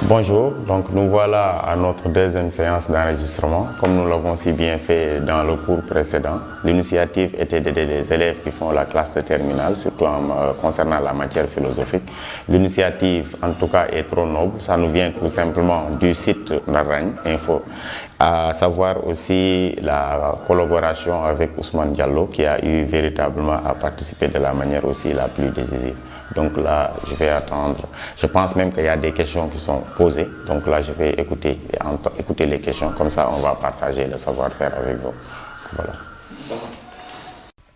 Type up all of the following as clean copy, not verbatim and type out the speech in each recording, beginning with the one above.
Bonjour, donc nous voilà à notre deuxième séance d'enregistrement. Comme nous l'avons si bien fait dans le cours précédent, l'initiative était d'aider les élèves qui font la classe de terminale, surtout concernant la matière philosophique. L'initiative, en tout cas, est trop noble. Ça nous vient tout simplement du site Ndaragn Info, à savoir aussi la collaboration avec Ousmane Diallo, qui a eu véritablement à participer de la manière aussi la plus décisive. Donc là, je vais attendre. Je pense même qu'il y a des questions qui sont posées. Donc là, je vais écouter les questions. Comme ça, on va partager le savoir-faire avec vous. Voilà.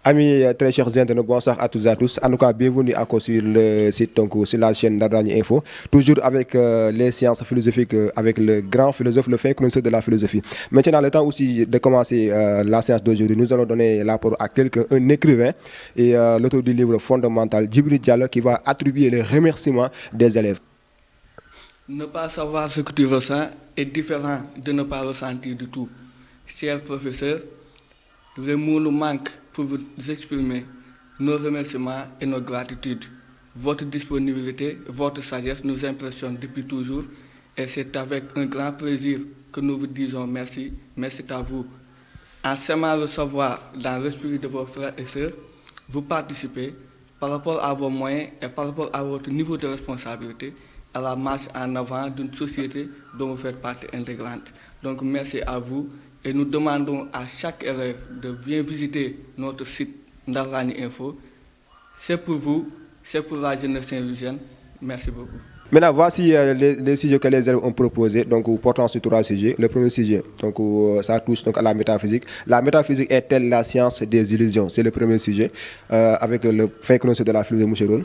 Amis très chers internautes, bonsoir à tous et à tous. En tout cas, bienvenue encore sur le site, donc sur la chaîne Ndaragn Info. Toujours avec les sciences philosophiques, avec le grand philosophe, le fin connaisseur de la philosophie. Maintenant, le temps aussi de commencer la séance d'aujourd'hui, nous allons donner la parole à quelqu'un, un écrivain et l'auteur du livre fondamental, Djibril Diallo, qui va attribuer les remerciements des élèves. Ne pas savoir ce que tu ressens est différent de ne pas ressentir du tout. Chers professeurs, les mots nous manquent pour vous exprimer nos remerciements et nos gratitudes. Votre disponibilité, votre sagesse nous impressionne depuis toujours et c'est avec un grand plaisir que nous vous disons merci. Merci à vous. En semant le savoir dans l'esprit de vos frères et sœurs, vous participez par rapport à vos moyens et par rapport à votre niveau de responsabilité à la marche en avant d'une société dont vous faites partie intégrante. Donc merci à vous. Et nous demandons à chaque élève de bien visiter notre site Ndaragn Info. C'est pour vous, c'est pour la jeunesse saint-louisienne. Merci beaucoup. Maintenant, voici les sujets que les élèves ont proposés, donc portant sur 3 sujets. Le premier sujet, donc ça touche donc à la métaphysique. La métaphysique est-elle la science des illusions? C'est le premier sujet, avec le fin connaisseur de la philosophie, Moucheron.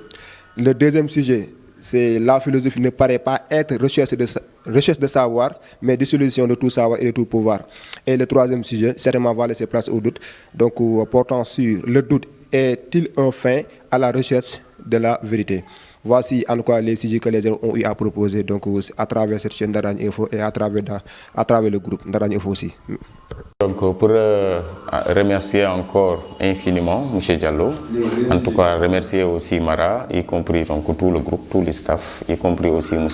Le deuxième sujet, c'est la philosophie ne paraît pas être recherche de savoir, mais dissolution de tout savoir et de tout pouvoir. Et le troisième sujet, certainement va laisser place au doute, donc portant sur le doute est-il un fin à la recherche de la vérité. Voici en tout cas les sujets que les élèves ont eu à proposer donc, à travers cette chaîne Ndaragn Info et à travers le groupe Ndaragn Info aussi. Donc pour remercier encore infiniment M. Diallo, en tout cas remercier aussi Mara, y compris donc, tout le groupe, tout le staff, y compris aussi M.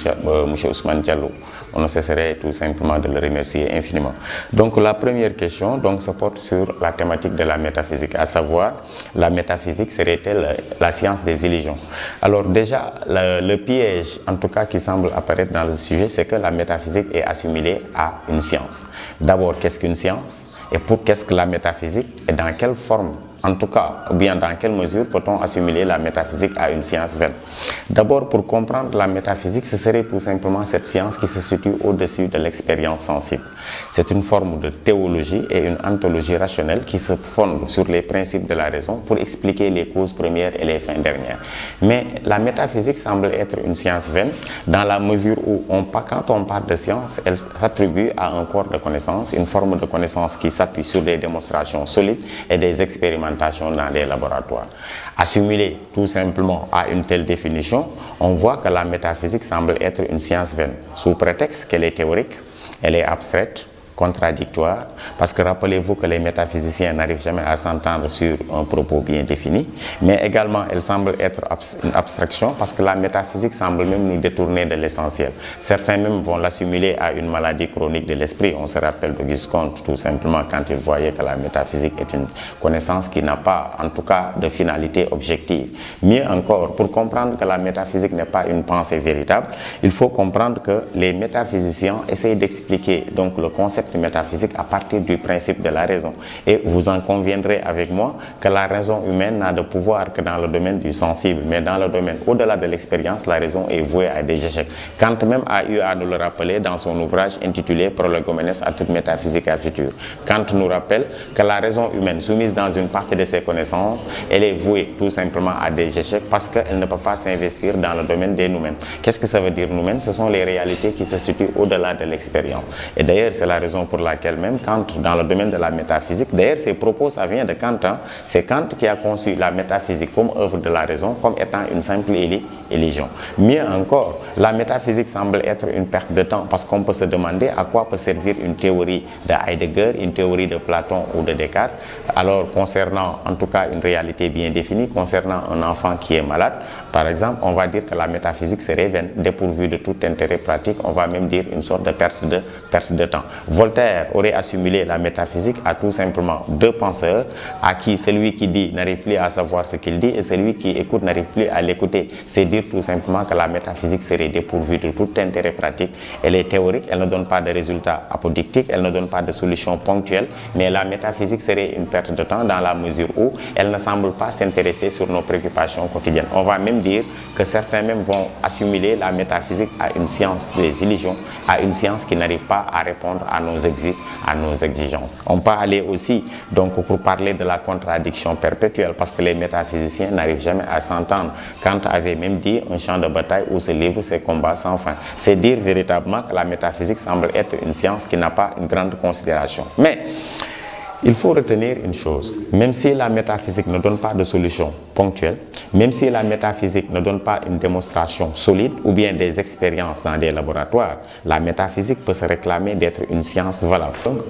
Ousmane Diallo. On ne cesserait tout simplement de le remercier infiniment. Donc la première question donc, se porte sur la thématique de la métaphysique, à savoir la métaphysique serait-elle la science des illusions? Alors déjà, le piège en tout cas qui semble apparaître dans le sujet, c'est que la métaphysique est assimilée à une science. D'abord, qu'est-ce qu'une science? Et pour qu'est-ce que la métaphysique et dans quelle forme, en tout cas, ou bien dans quelle mesure peut-on assimiler la métaphysique à une science vaine? D'abord, pour comprendre la métaphysique, ce serait tout simplement cette science qui se situe au-dessus de l'expérience sensible. C'est une forme de théologie et une ontologie rationnelle qui se fonde sur les principes de la raison pour expliquer les causes premières et les fins dernières. Mais la métaphysique semble être une science vaine dans la mesure où, quand on parle de science, elle s'attribue à un corps de connaissance, une forme de connaissance qui s'appuie sur des démonstrations solides et des expérimentations dans des laboratoires. Assimilé tout simplement à une telle définition, on voit que la métaphysique semble être une science vaine, sous prétexte qu'elle est théorique, elle est abstraite, contradictoire, parce que rappelez-vous que les métaphysiciens n'arrivent jamais à s'entendre sur un propos bien défini, mais également elle semble être une abstraction parce que la métaphysique semble même nous détourner de l'essentiel. Certains même vont l'assimiler à une maladie chronique de l'esprit. On se rappelle d'Auguste Comte tout simplement quand il voyait que la métaphysique est une connaissance qui n'a pas en tout cas de finalité objective. Mieux encore, pour comprendre que la métaphysique n'est pas une pensée véritable, il faut comprendre que les métaphysiciens essayent d'expliquer donc le concept métaphysique à partir du principe de la raison. Et vous en conviendrez avec moi que la raison humaine n'a de pouvoir que dans le domaine du sensible, mais dans le domaine au-delà de l'expérience, la raison est vouée à des échecs. Kant même a eu à nous le rappeler dans son ouvrage intitulé Prolegomènes à toute métaphysique à futur. Kant nous rappelle que la raison humaine, soumise dans une partie de ses connaissances, elle est vouée tout simplement à des échecs parce qu'elle ne peut pas s'investir dans le domaine des noumènes. Qu'est-ce que ça veut dire noumènes? Ce sont les réalités qui se situent au-delà de l'expérience. Et d'ailleurs, c'est la raison raison pour laquelle même Kant, dans le domaine de la métaphysique, d'ailleurs ses propos, ça vient de Kant, hein, c'est Kant qui a conçu la métaphysique comme œuvre de la raison, comme étant une simple illusion. Mieux encore, la métaphysique semble être une perte de temps, parce qu'on peut se demander à quoi peut servir une théorie de Heidegger, une théorie de Platon ou de Descartes, alors concernant en tout cas une réalité bien définie, concernant un enfant qui est malade, par exemple, on va dire que la métaphysique serait vaine, dépourvue de tout intérêt pratique, on va même dire une sorte de perte de temps. Voltaire aurait assimilé la métaphysique à tout simplement deux penseurs, à qui celui qui dit n'arrive plus à savoir ce qu'il dit et celui qui écoute n'arrive plus à l'écouter. C'est dire tout simplement que la métaphysique serait dépourvue de tout intérêt pratique. Elle est théorique, elle ne donne pas de résultats apodictiques, elle ne donne pas de solutions ponctuelles, mais la métaphysique serait une perte de temps dans la mesure où elle ne semble pas s'intéresser sur nos préoccupations quotidiennes. On va même dire que certains même vont assimiler la métaphysique à une science des illusions, à une science qui n'arrive pas à répondre à nos exigences. On peut aller aussi donc pour parler de la contradiction perpétuelle, parce que les métaphysiciens n'arrivent jamais à s'entendre. Kant avait même dit un champ de bataille où se livrent ces combats sans fin. C'est dire véritablement que la métaphysique semble être une science qui n'a pas une grande considération. Mais il faut retenir une chose, même si la métaphysique ne donne pas de solution ponctuelle, même si la métaphysique ne donne pas une démonstration solide ou bien des expériences dans des laboratoires, la métaphysique peut se réclamer d'être une science valable. Donc,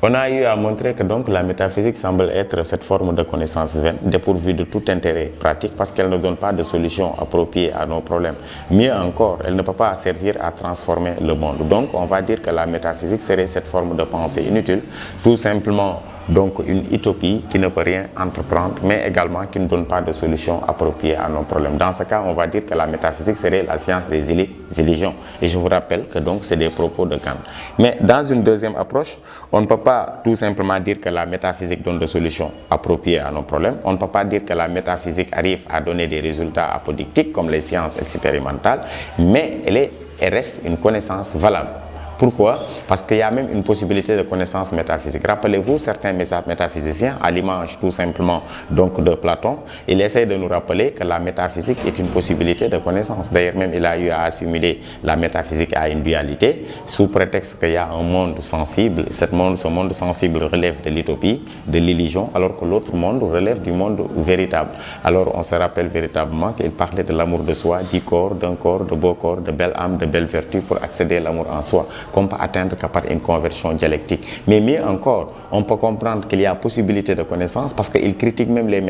on a eu à montrer que donc la métaphysique semble être cette forme de connaissance vaine, dépourvue de tout intérêt pratique, parce qu'elle ne donne pas de solution appropriée à nos problèmes. Mieux encore, elle ne peut pas servir à transformer le monde. Donc, on va dire que la métaphysique serait cette forme de pensée inutile, tout simplement donc une utopie qui ne peut rien entreprendre, mais également qui ne donne pas de solution appropriée à nos problèmes. Dans ce cas, on va dire que la métaphysique serait la science des illusions. Et je vous rappelle que donc c'est des propos de Kant. Mais dans une deuxième approche, on ne peut pas tout simplement dire que la métaphysique donne des solutions appropriées à nos problèmes. On ne peut pas dire que la métaphysique arrive à donner des résultats apodictiques comme les sciences expérimentales, mais elle reste une connaissance valable. Pourquoi? Parce qu'il y a même une possibilité de connaissance métaphysique. Rappelez-vous, certains métaphysiciens, à l'image tout simplement donc de Platon, il essaie de nous rappeler que la métaphysique est une possibilité de connaissance. D'ailleurs, même il a eu à assimiler la métaphysique à une dualité, sous prétexte qu'il y a un monde sensible. Ce monde sensible relève de l'utopie, de l'illusion, alors que l'autre monde relève du monde véritable. Alors on se rappelle véritablement qu'il parlait de l'amour de soi, du corps, d'un corps, de beau corps, de belle âme, de belle vertu pour accéder à l'amour en soi, qu'on peut atteindre que par une conversion dialectique. Mais mieux encore, on peut comprendre qu'il y a possibilité de connaissance parce qu'il critique même les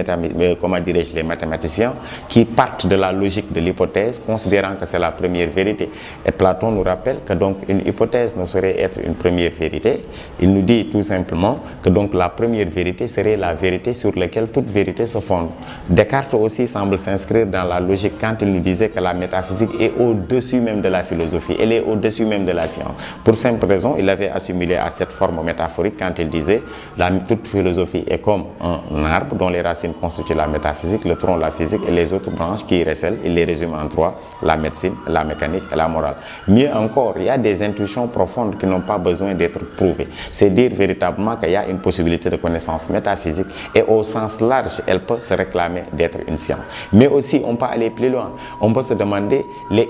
mathématiciens qui partent de la logique de l'hypothèse, considérant que c'est la première vérité. Et Platon nous rappelle que donc une hypothèse ne saurait être une première vérité. Il nous dit tout simplement que donc la première vérité serait la vérité sur laquelle toute vérité se fonde. Descartes aussi semble s'inscrire dans la logique quand il nous disait que la métaphysique est au-dessus même de la philosophie, elle est au-dessus même de la science. Pour simple raison, il avait assimilé à cette forme métaphorique quand il disait toute philosophie est comme un arbre dont les racines constituent la métaphysique, le tronc la physique et les autres branches qui y recèlent. Il les résume en trois: la médecine, la mécanique et la morale. Mieux encore, il y a des intuitions profondes qui n'ont pas besoin d'être prouvées. C'est dire véritablement qu'il y a une possibilité de connaissance métaphysique et au sens large, elle peut se réclamer d'être une science. Mais aussi, on peut aller plus loin. On peut se demander,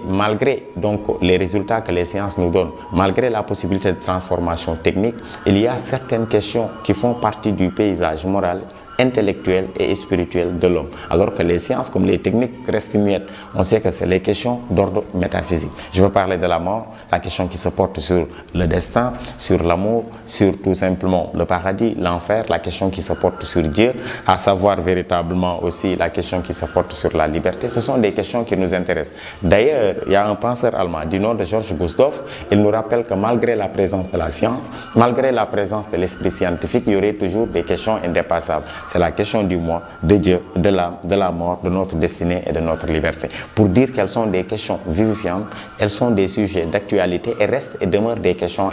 malgré donc les résultats que les sciences nous donnent, malgré la possibilité de transformation technique, il y a certaines questions qui font partie du paysage moral, intellectuel et spirituel de l'homme. Alors que les sciences comme les techniques restent muettes. On sait que c'est les questions d'ordre métaphysique. Je veux parler de la mort, la question qui se porte sur le destin, sur l'amour, sur tout simplement le paradis, l'enfer, la question qui se porte sur Dieu, à savoir véritablement aussi la question qui se porte sur la liberté. Ce sont des questions qui nous intéressent. D'ailleurs, il y a un penseur allemand du nom de Georges Gustave, il nous rappelle que malgré la présence de la science, malgré la présence de l'esprit scientifique, il y aurait toujours des questions indépassables. C'est la question du moi, de Dieu, de l'âme, de la mort, de notre destinée et de notre liberté. Pour dire qu'elles sont des questions vivifiantes, elles sont des sujets d'actualité et restent et demeurent des questions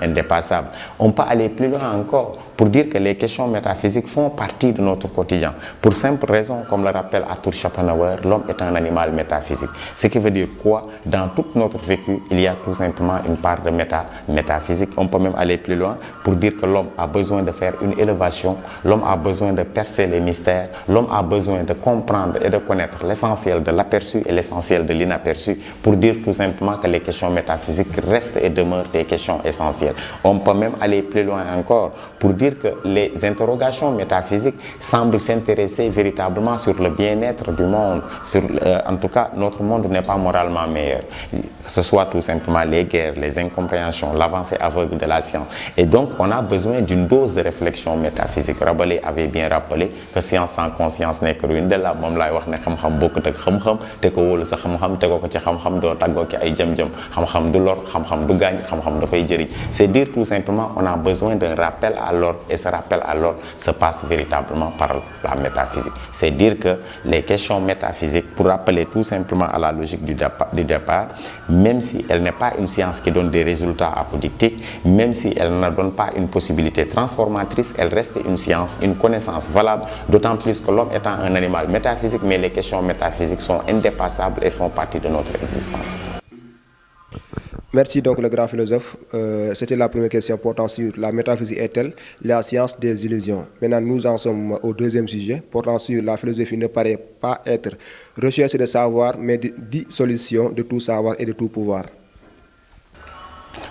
indépassables. On peut aller plus loin encore pour dire que les questions métaphysiques font partie de notre quotidien. Pour simple raison, comme le rappelle Arthur Schopenhauer, l'homme est un animal métaphysique. Ce qui veut dire quoi? Dans tout notre vécu, il y a tout simplement une part de métaphysique. On peut même aller plus loin pour dire que l'homme a besoin de faire une élévation, l'homme a besoin de percer les mystères, l'homme a besoin de comprendre et de connaître l'essentiel de l'aperçu et l'essentiel de l'inaperçu, pour dire tout simplement que les questions métaphysiques restent et demeurent des questions essentielles. On peut même aller plus loin encore pour dire que les interrogations métaphysiques semblent s'intéresser véritablement sur le bien-être du monde. En tout cas, notre monde n'est pas moralement meilleur. Que ce soit tout simplement les guerres, les incompréhensions, l'avancée aveugle de la science. Et donc, on a besoin d'une dose de réflexion métaphysique. Rabelais avait bien rappelé que science sans conscience n'est que ruine. De là, moom laay wax ne xam-xam bokkut ak xam-xam te ko wóolu sa xam-xam te ko ci xam-xam doo tàggoo ci ay jëm-jëm. Xam-xam du lor, xam-xam du gaañ, xam-xam dafay jëriñ. C'est dire tout simplement on a besoin d'un rappel à l'ordre, et ce rappel à l'ordre se passe véritablement par la métaphysique. C'est dire que les questions métaphysiques, pour rappeler tout simplement à la logique du départ, même si elle n'est pas une science qui donne des résultats apodictiques, même si elle ne donne pas une possibilité transformatrice, elle reste une science, une connaissance valable, d'autant plus que l'homme étant un animal métaphysique, mais les questions métaphysiques sont indépassables et font partie de notre existence. Merci donc le grand philosophe. C'était la première question portant sur la métaphysique est-elle la science des illusions. Maintenant, nous en sommes au deuxième sujet portant sur la philosophie ne paraît pas être recherche de savoir, mais dissolution de tout savoir et de tout pouvoir.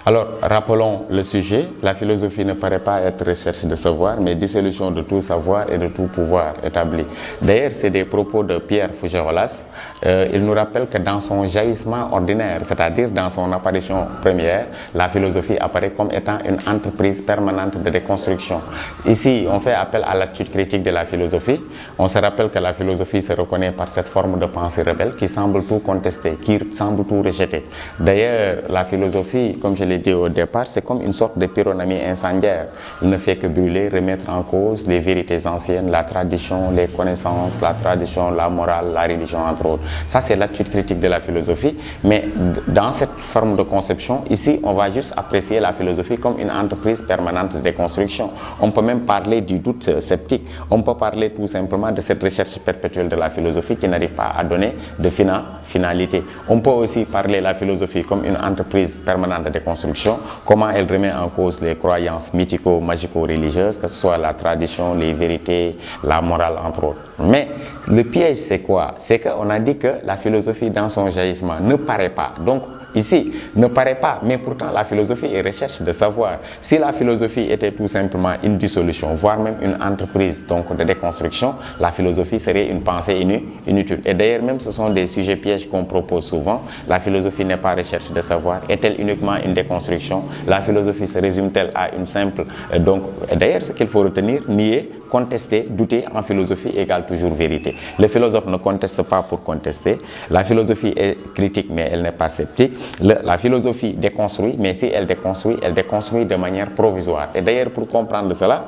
Alors, rappelons le sujet. La philosophie ne paraît pas être recherche de savoir, mais dissolution de tout savoir et de tout pouvoir établi. D'ailleurs, c'est des propos de Pierre Fougerolas. Il nous rappelle que dans son jaillissement ordinaire, c'est-à-dire dans son apparition première, la philosophie apparaît comme étant une entreprise permanente de déconstruction. Ici, on fait appel à l'attitude critique de la philosophie. On se rappelle que la philosophie se reconnaît par cette forme de pensée rebelle qui semble tout contester, qui semble tout rejeter. D'ailleurs, la philosophie, comme je l'ai dit au départ, c'est comme une sorte de pyronamie incendiaire. Il ne fait que brûler, remettre en cause les vérités anciennes, la tradition, les connaissances, la tradition, la morale, la religion, entre autres. Ça, c'est l'attitude critique de la philosophie. Mais dans cette forme de conception, ici, on va juste apprécier la philosophie comme une entreprise permanente de déconstruction. On peut même parler du doute sceptique. On peut parler tout simplement de cette recherche perpétuelle de la philosophie qui n'arrive pas à donner de finalité. On peut aussi parler de la philosophie comme une entreprise permanente de déconstruction. Comment elle remet en cause les croyances mythico-magico-religieuses, que ce soit la tradition, les vérités, la morale, entre autres. Mais le piège, c'est quoi? C'est qu'on a dit que la philosophie, dans son jaillissement, ne paraît pas. Donc, ici, ne paraît pas, mais pourtant la philosophie est recherche de savoir. Si la philosophie était tout simplement une dissolution, voire même une entreprise donc, de déconstruction, la philosophie serait une pensée inutile. Et d'ailleurs, même ce sont des sujets pièges qu'on propose souvent. La philosophie n'est pas recherche de savoir. Est-elle uniquement une déconstruction? La philosophie se résume-t-elle à une simple... d'ailleurs, ce qu'il faut retenir, nier, contester, douter en philosophie égale toujours vérité. Le philosophe ne conteste pas pour contester. La philosophie est critique, mais elle n'est pas sceptique. La philosophie déconstruit, mais si elle déconstruit de manière provisoire. Et d'ailleurs, pour comprendre cela,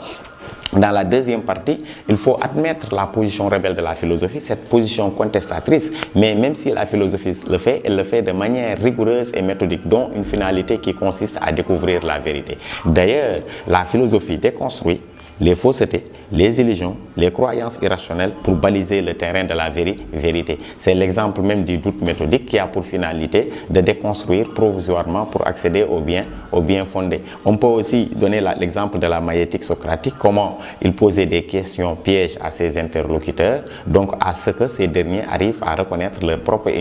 dans la deuxième partie, il faut admettre la position rebelle de la philosophie, cette position contestatrice, mais même si la philosophie le fait, elle le fait de manière rigoureuse et méthodique, dont une finalité qui consiste à découvrir la vérité. D'ailleurs, la philosophie déconstruit les faussetés, les illusions, les croyances irrationnelles pour baliser le terrain de la vérité. C'est l'exemple même du doute méthodique qui a pour finalité de déconstruire provisoirement pour accéder au bien fondé. On peut aussi donner l'exemple de la maïeutique socratique, comment il posait des questions pièges à ses interlocuteurs, donc à ce que ces derniers arrivent à reconnaître leur propre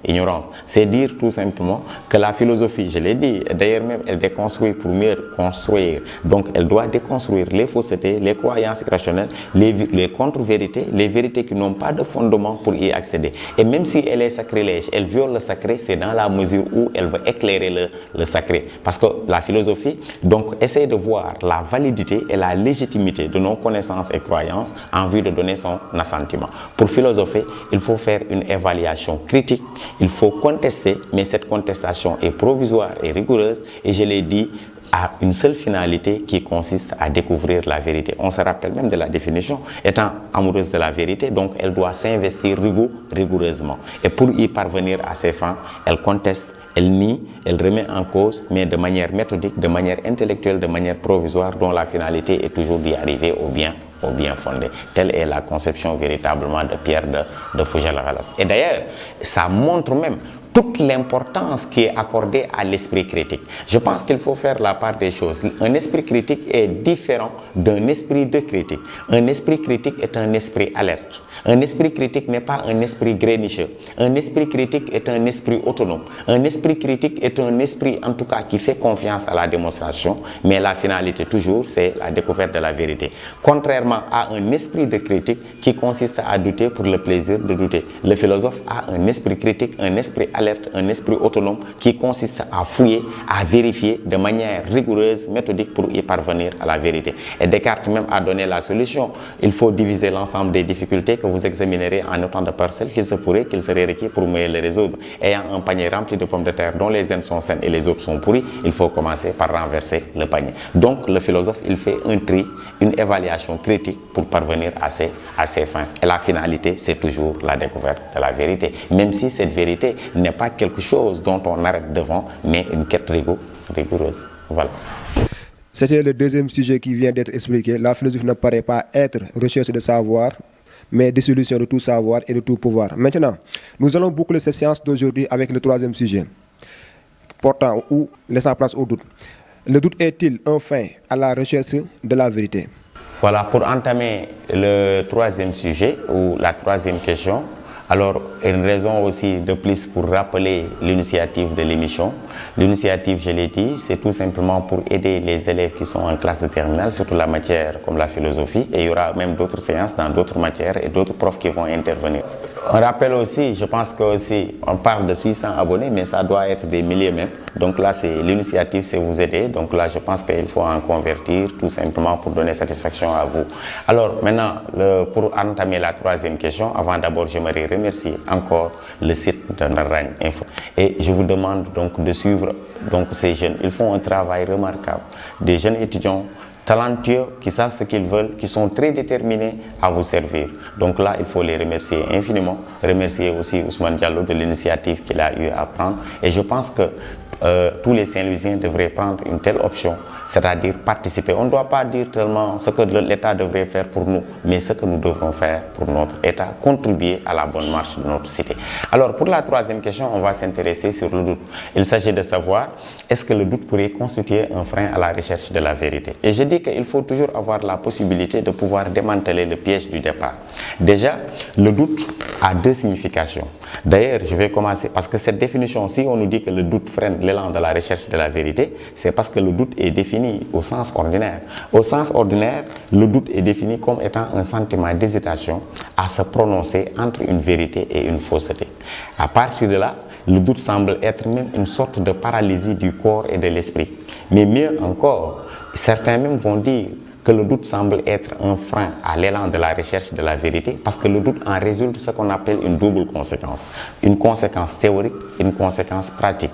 ignorance. C'est dire tout simplement que la philosophie, je l'ai dit, d'ailleurs même elle déconstruit pour mieux construire. Donc elle doit déconstruire les faussetés, les croyances irrationnelles, les contre-vérités, les vérités qui n'ont pas de fondement pour y accéder. Et même si elle est sacrilège, elle viole le sacré, c'est dans la mesure où elle veut éclairer le sacré. Parce que la philosophie, donc, essaie de voir la validité et la légitimité de nos connaissances et croyances en vue de donner son assentiment. Pour philosopher, il faut faire une évaluation critique, il faut contester, mais cette contestation est provisoire et rigoureuse, et je l'ai dit, a une seule finalité qui consiste à découvrir la vérité. On se rappelle même de la définition. Étant amoureuse de la vérité, donc elle doit s'investir rigoureusement. Et pour y parvenir à ses fins, elle conteste, Elle nie, elle remet en cause, mais de manière méthodique, de manière intellectuelle, de manière provisoire, dont la finalité est toujours d'y arriver au bien fondé. Telle est la conception véritablement de Pierre de Fougelas. Et d'ailleurs, ça montre même toute l'importance qui est accordée à l'esprit critique. Je pense qu'il faut faire la part des choses. Un esprit critique est différent d'un esprit de critique. Un esprit critique est un esprit alerte. Un esprit critique n'est pas un esprit grénicheux. Un esprit critique est un esprit autonome. Un esprit critique est un esprit, en tout cas, qui fait confiance à la démonstration, mais la finalité, toujours, c'est la découverte de la vérité. Contrairement à un esprit de critique qui consiste à douter pour le plaisir de douter. Le philosophe a un esprit critique, un esprit alerte, un esprit autonome qui consiste à fouiller, à vérifier de manière rigoureuse, méthodique pour y parvenir à la vérité. Et Descartes même a donné la solution. Il faut diviser l'ensemble des difficultés que vous examinerez en autant de parcelles qu'il se pourrait, qu'il serait requis pour mieux les résoudre. Ayant un panier rempli de pommes de terre dont les uns sont saines et les autres sont pourries, il faut commencer par renverser le panier. Donc le philosophe, il fait un tri, une évaluation critique pour parvenir à ses fins. Et la finalité, c'est toujours la découverte de la vérité. Même si cette vérité n'est pas quelque chose dont on arrête devant, mais une quête rigoureuse. Voilà. C'était le deuxième sujet qui vient d'être expliqué. La philosophie ne paraît pas être recherche de savoir, mais dissolution de tout savoir et de tout pouvoir. Maintenant, nous allons boucler cette séance d'aujourd'hui avec le troisième sujet, portant ou laissant place au doute. Le doute est-il un frein à la recherche de la vérité? Voilà, pour entamer le troisième sujet ou la troisième question, alors une raison aussi de plus pour rappeler l'initiative de l'émission. L'initiative, je l'ai dit, c'est tout simplement pour aider les élèves qui sont en classe de terminale, surtout la matière comme la philosophie, et il y aura même d'autres séances dans d'autres matières et d'autres profs qui vont intervenir. On rappelle aussi, je pense que aussi, on parle de 600 abonnés, mais ça doit être des milliers même. Donc là, c'est l'initiative, c'est vous aider. Donc là, je pense qu'il faut en convertir tout simplement pour donner satisfaction à vous. Alors maintenant, pour entamer la troisième question, avant d'abord, j'aimerais remercier encore le site de Naragne Info. Et je vous demande donc de suivre donc, ces jeunes. Ils font un travail remarquable. Des jeunes étudiants talentueux, qui savent ce qu'ils veulent, qui sont très déterminés à vous servir. Donc là, il faut les remercier infiniment. Remercier aussi Ousmane Diallo de l'initiative qu'il a eu à prendre. Et je pense que tous les Saint-Louisiens devraient prendre une telle option, c'est-à-dire participer. On ne doit pas dire tellement ce que l'État devrait faire pour nous, mais ce que nous devrons faire pour notre État, contribuer à la bonne marche de notre cité. Alors, pour la troisième question, on va s'intéresser sur le doute. Il s'agit de savoir, est-ce que le doute pourrait constituer un frein à la recherche de la vérité? Et je dis qu'il faut toujours avoir la possibilité de pouvoir démanteler le piège du départ. Déjà, le doute a deux significations. D'ailleurs, je vais commencer, parce que cette définition, si on nous dit que le doute freine l'élan de la recherche de la vérité, c'est parce que le doute est défini au sens ordinaire. Au sens ordinaire, le doute est défini comme étant un sentiment d'hésitation à se prononcer entre une vérité et une fausseté. À partir de là, le doute semble être même une sorte de paralysie du corps et de l'esprit. Mais mieux encore, certains même vont dire que le doute semble être un frein à l'élan de la recherche de la vérité, parce que le doute en résulte ce qu'on appelle une double conséquence. Une conséquence théorique et une conséquence pratique.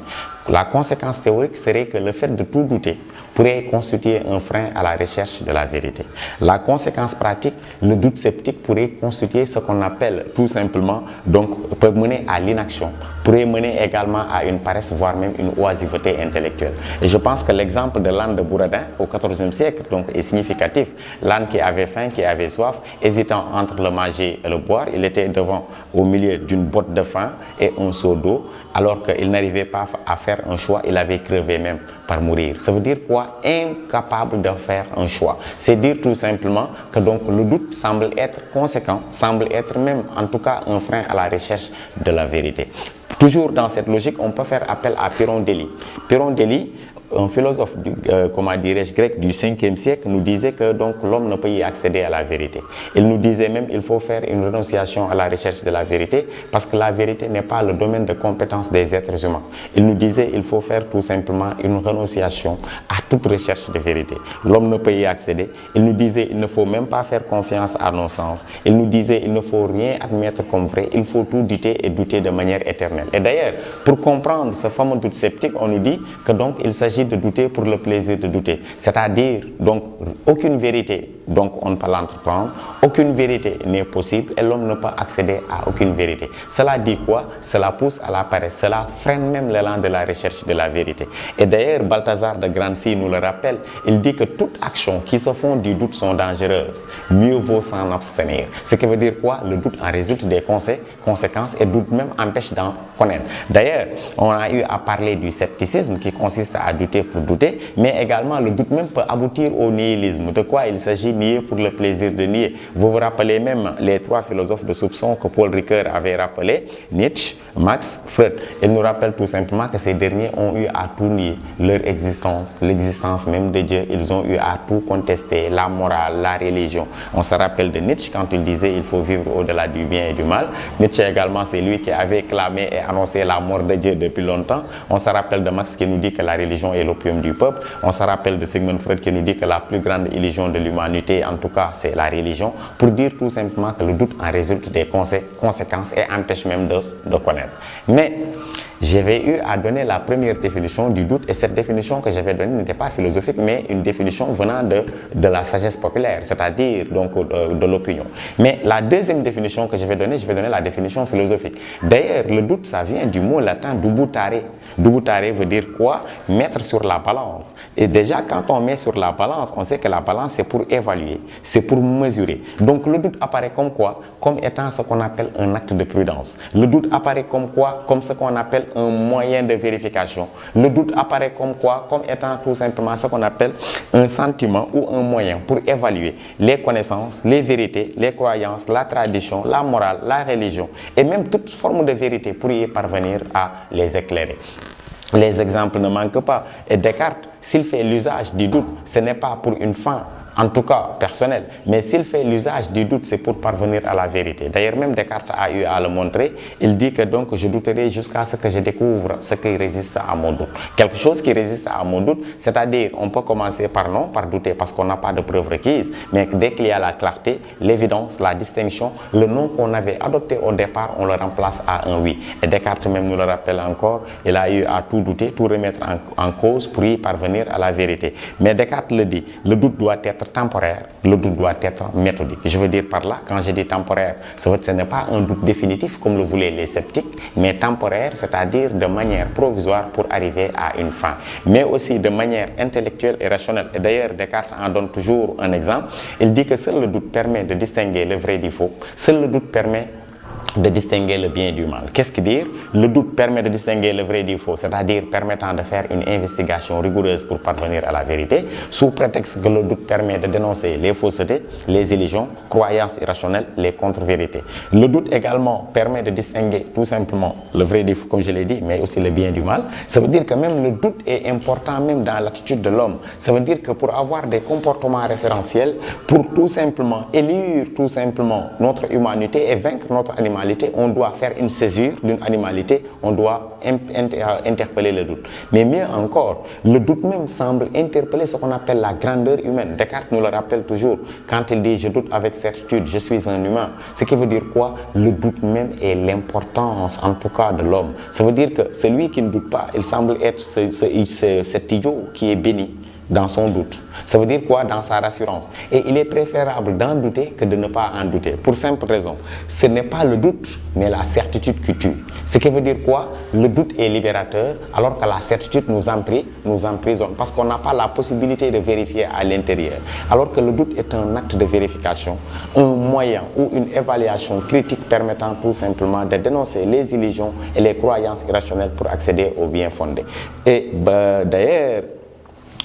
La conséquence théorique serait que le fait de tout douter pourrait constituer un frein à la recherche de la vérité. La conséquence pratique, le doute sceptique pourrait constituer ce qu'on appelle tout simplement, donc peut mener à l'inaction, pourrait mener également à une paresse, voire même une oisiveté intellectuelle. Et je pense que l'exemple de l'âne de Bouradin au XIVe siècle donc, est significatif. L'âne qui avait faim, qui avait soif, hésitant entre le manger et le boire, il était devant, au milieu d'une botte de faim et un seau d'eau, alors qu'il n'arrivait pas à faire un choix, il avait crevé même par mourir. Ça veut dire quoi? Incapable de faire un choix. C'est dire tout simplement que donc le doute semble être conséquent, semble être même en tout cas un frein à la recherche de la vérité. Toujours dans cette logique, on peut faire appel à Pirondelli. Pirondelli, un philosophe grec du 5e siècle, nous disait que donc l'homme ne peut y accéder à la vérité. Il nous disait même qu'il faut faire une renonciation à la recherche de la vérité, parce que la vérité n'est pas le domaine de compétence des êtres humains. Il nous disait qu'il faut faire tout simplement une renonciation à toute recherche de vérité. L'homme ne peut y accéder. Il nous disait qu'il ne faut même pas faire confiance à nos sens. Il nous disait qu'il ne faut rien admettre comme vrai. Il faut tout douter et douter de manière éternelle. Et d'ailleurs, pour comprendre ce fameux doute sceptique, on nous dit que donc il s'agit s'agit de douter pour le plaisir de douter. C'est-à-dire, donc, aucune vérité, donc on ne peut l'entreprendre, aucune vérité n'est possible et l'homme ne peut accéder à aucune vérité. Cela dit quoi? Cela pousse à la paresse, cela freine même l'élan de la recherche de la vérité. Et d'ailleurs, Balthazar de Grancy nous le rappelle, il dit que toute action qui se fonde du doute sont dangereuses, mieux vaut s'en abstenir. Ce qui veut dire quoi? Le doute en résulte des conséquences et le doute même empêche d'en connaître. D'ailleurs, on a eu à parler du scepticisme qui consiste à douter pour douter, mais également le doute même peut aboutir au nihilisme. De quoi il s'agit? Nier pour le plaisir de nier. Vous vous rappelez même les trois philosophes de soupçon que Paul Ricoeur avait rappelés, Nietzsche, Marx, Freud. Il nous rappelle tout simplement que ces derniers ont eu à tout nier, leur existence, l'existence même de Dieu. Ils ont eu à tout contester, la morale, la religion. On se rappelle de Nietzsche quand il disait il faut vivre au-delà du bien et du mal. Nietzsche également, c'est lui qui avait clamé et annoncé la mort de Dieu depuis longtemps. On se rappelle de Marx qui nous dit que la religion est l'opium du peuple. On se rappelle de Sigmund Freud qui nous dit que la plus grande illusion de l'humanité, en tout cas, c'est la religion, pour dire tout simplement que le doute en résulte des conséquences et empêche même de connaître. Mais j'avais eu à donner la première définition du doute et cette définition que j'avais donnée n'était pas philosophique mais une définition venant de la sagesse populaire, c'est-à-dire donc de l'opinion. Mais la deuxième définition que je vais donner la définition philosophique. D'ailleurs, le doute, ça vient du mot latin dubutare. Dubutare veut dire quoi? Mettre sur la balance. Et déjà, quand on met sur la balance, on sait que la balance, c'est pour évaluer, c'est pour mesurer. Donc le doute apparaît comme quoi? Comme étant ce qu'on appelle un acte de prudence. Le doute apparaît comme quoi? Comme ce qu'on appelle un moyen de vérification. Le doute apparaît comme quoi? Comme étant tout simplement ce qu'on appelle un sentiment ou un moyen pour évaluer les connaissances, les vérités, les croyances, la tradition, la morale, la religion et même toute forme de vérité pour y parvenir à les éclairer. Les exemples ne manquent pas. Et Descartes, s'il fait l'usage du doute, ce n'est pas pour une fin, en tout cas personnel, mais s'il fait l'usage du doute, c'est pour parvenir à la vérité. D'ailleurs, même Descartes a eu à le montrer. Il dit que donc je douterai jusqu'à ce que je découvre ce qui résiste à mon doute. Quelque chose qui résiste à mon doute, c'est-à-dire on peut commencer par non, par douter, parce qu'on n'a pas de preuves requises, mais dès qu'il y a la clarté, l'évidence, la distinction, le non qu'on avait adopté au départ, on le remplace à un oui. Et Descartes même nous le rappelle encore, il a eu à tout douter, tout remettre en cause pour y parvenir à la vérité. Mais Descartes le dit, le doute doit être temporaire, le doute doit être méthodique. Je veux dire par là, quand je dis temporaire, ce n'est pas un doute définitif comme le voulaient les sceptiques, mais temporaire, c'est-à-dire de manière provisoire pour arriver à une fin, mais aussi de manière intellectuelle et rationnelle. Et d'ailleurs, Descartes en donne toujours un exemple. Il dit que seul le doute permet de distinguer le vrai du faux, seul le doute permet de distinguer le bien du mal. Qu'est-ce que dire? Le doute permet de distinguer le vrai du faux, c'est-à-dire permettant de faire une investigation rigoureuse pour parvenir à la vérité, sous prétexte que le doute permet de dénoncer les faussetés, les illusions, croyances irrationnelles, les contre-vérités. Le doute également permet de distinguer tout simplement le vrai du faux, comme je l'ai dit, mais aussi le bien du mal. Ça veut dire que même le doute est important même dans l'attitude de l'homme. Ça veut dire que pour avoir des comportements référentiels, pour tout simplement élire tout simplement notre humanité et vaincre notre animalité, on doit faire une césure d'une animalité, on doit interpeller le doute. Mais mieux encore, le doute même semble interpeller ce qu'on appelle la grandeur humaine. Descartes nous le rappelle toujours quand il dit « je doute avec certitude, je suis un humain ». Ce qui veut dire quoi? Le doute même est l'importance en tout cas de l'homme. Ça veut dire que celui qui ne doute pas, il semble être cet idiot qui est béni dans son doute. Ça veut dire quoi? Dans sa rassurance. Et il est préférable d'en douter que de ne pas en douter. Pour simple raison, ce n'est pas le doute, mais la certitude qui tue. Ce qui veut dire quoi? Le doute est libérateur, alors que la certitude nous emprisonne, parce qu'on n'a pas la possibilité de vérifier à l'intérieur. Alors que le doute est un acte de vérification, un moyen ou une évaluation critique permettant tout simplement de dénoncer les illusions et les croyances irrationnelles pour accéder au bien fondé. Et d'ailleurs,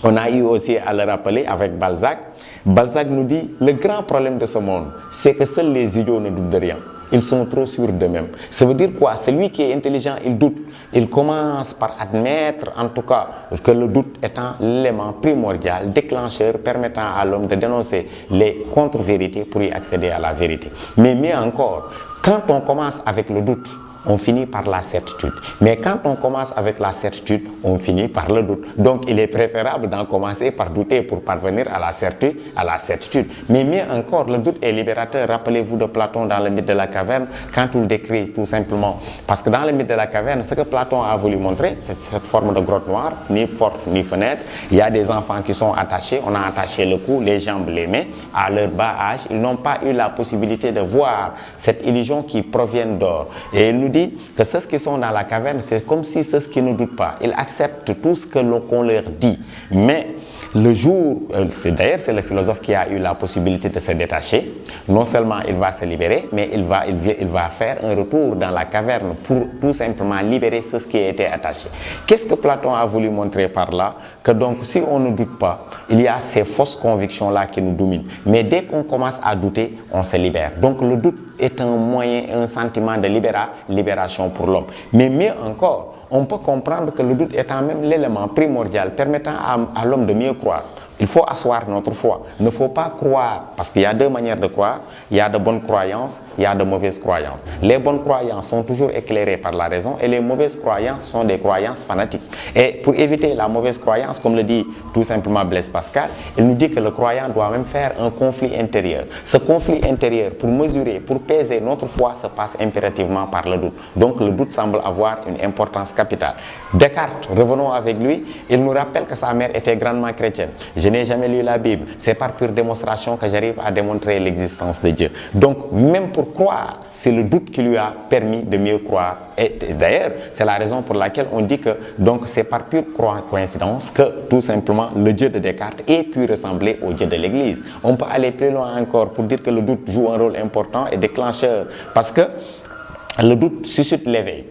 on a eu aussi à le rappeler avec Balzac. Balzac nous dit, le grand problème de ce monde, c'est que seuls les idiots ne doutent de rien. Ils sont trop sûrs d'eux-mêmes. Ça veut dire quoi? Celui qui est intelligent, il doute. Il commence par admettre, en tout cas, que le doute étant l'élément primordial, déclencheur, permettant à l'homme de dénoncer les contre-vérités pour y accéder à la vérité. Mais mieux encore, quand on commence avec le doute, on finit par la certitude. Mais quand on commence avec la certitude, on finit par le doute. Donc il est préférable d'en commencer par douter pour parvenir à la certitude. Mais mieux encore, le doute est libérateur. Rappelez-vous de Platon dans le mythe de la caverne, quand il décrit tout simplement. Parce que dans le mythe de la caverne, ce que Platon a voulu montrer, c'est cette forme de grotte noire, ni porte ni fenêtre. Il y a des enfants qui sont attachés, on a attaché le cou, les jambes, les mains. À leur bas âge, ils n'ont pas eu la possibilité de voir cette illusion qui provient d'or. Et il nous dit que ceux qui sont dans la caverne, c'est comme si ceux qui ne doutent pas. Ils acceptent tout ce qu'on leur dit. Mais le jour, d'ailleurs c'est le philosophe qui a eu la possibilité de se détacher, non seulement il va se libérer, mais il va faire un retour dans la caverne pour tout simplement libérer ceux qui étaient attachés. Qu'est-ce que Platon a voulu montrer par là? Que donc si on ne doute pas, il y a ces fausses convictions-là qui nous dominent. Mais dès qu'on commence à douter, on se libère. Donc le doute est un moyen, un sentiment de libération pour l'homme. Mais mieux encore, on peut comprendre que le doute est en même l'élément primordial permettant à l'homme de mieux croire. Il faut asseoir notre foi. Il ne faut pas croire, parce qu'il y a deux manières de croire. Il y a de bonnes croyances, il y a de mauvaises croyances. Les bonnes croyances sont toujours éclairées par la raison et les mauvaises croyances sont des croyances fanatiques. Et pour éviter la mauvaise croyance, comme le dit tout simplement Blaise Pascal, il nous dit que le croyant doit même faire un conflit intérieur. Ce conflit intérieur, pour mesurer, pour peser notre foi, se passe impérativement par le doute. Donc le doute semble avoir une importance capitale. Descartes, revenons avec lui, il nous rappelle que sa mère était grandement chrétienne. Je n'ai jamais lu la Bible. C'est par pure démonstration que j'arrive à démontrer l'existence de Dieu. Donc, même pour croire, c'est le doute qui lui a permis de mieux croire. Et d'ailleurs, c'est la raison pour laquelle on dit que donc c'est par pure coïncidence que tout simplement le Dieu de Descartes ait pu ressembler au Dieu de l'Église. On peut aller plus loin encore pour dire que le doute joue un rôle important et déclencheur. Parce que le doute suscite l'éveil.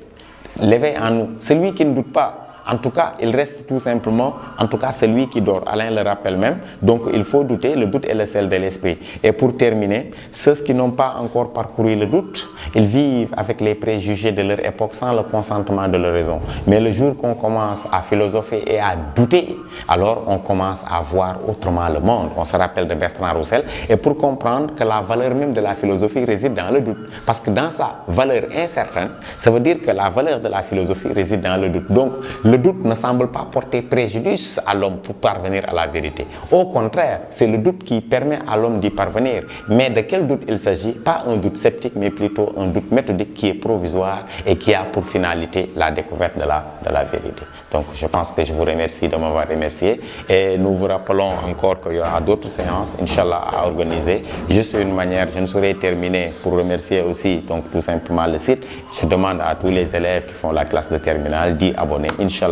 L'éveil en nous. Celui qui ne doute pas, en tout cas, il reste tout simplement, en tout cas, celui qui dort. Alain le rappelle même. Donc, il faut douter. Le doute est le sel de l'esprit. Et pour terminer, ceux qui n'ont pas encore parcouru le doute, ils vivent avec les préjugés de leur époque sans le consentement de leur raison. Mais le jour qu'on commence à philosopher et à douter, alors on commence à voir autrement le monde. On se rappelle de Bertrand Russell. Et pour comprendre que la valeur même de la philosophie réside dans le doute. Parce que dans sa valeur incertaine, ça veut dire que la valeur de la philosophie réside dans le doute. Donc, le doute ne semble pas porter préjudice à l'homme pour parvenir à la vérité. Au contraire, c'est le doute qui permet à l'homme d'y parvenir. Mais de quel doute il s'agit? Pas un doute sceptique, mais plutôt un doute méthodique qui est provisoire et qui a pour finalité la découverte de la vérité. Donc, je pense que je vous remercie de m'avoir remercié et nous vous rappelons encore qu'il y aura d'autres séances, Inch'Allah, à organiser. Juste une manière, je ne saurais terminer pour remercier aussi donc tout simplement le site. Je demande à tous les élèves qui font la classe de terminale d'y abonner. Inch'Allah,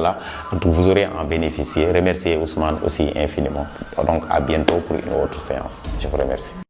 vous aurez à en bénéficier. Remercier Ousmane aussi infiniment. Donc à bientôt pour une autre séance. Je vous remercie.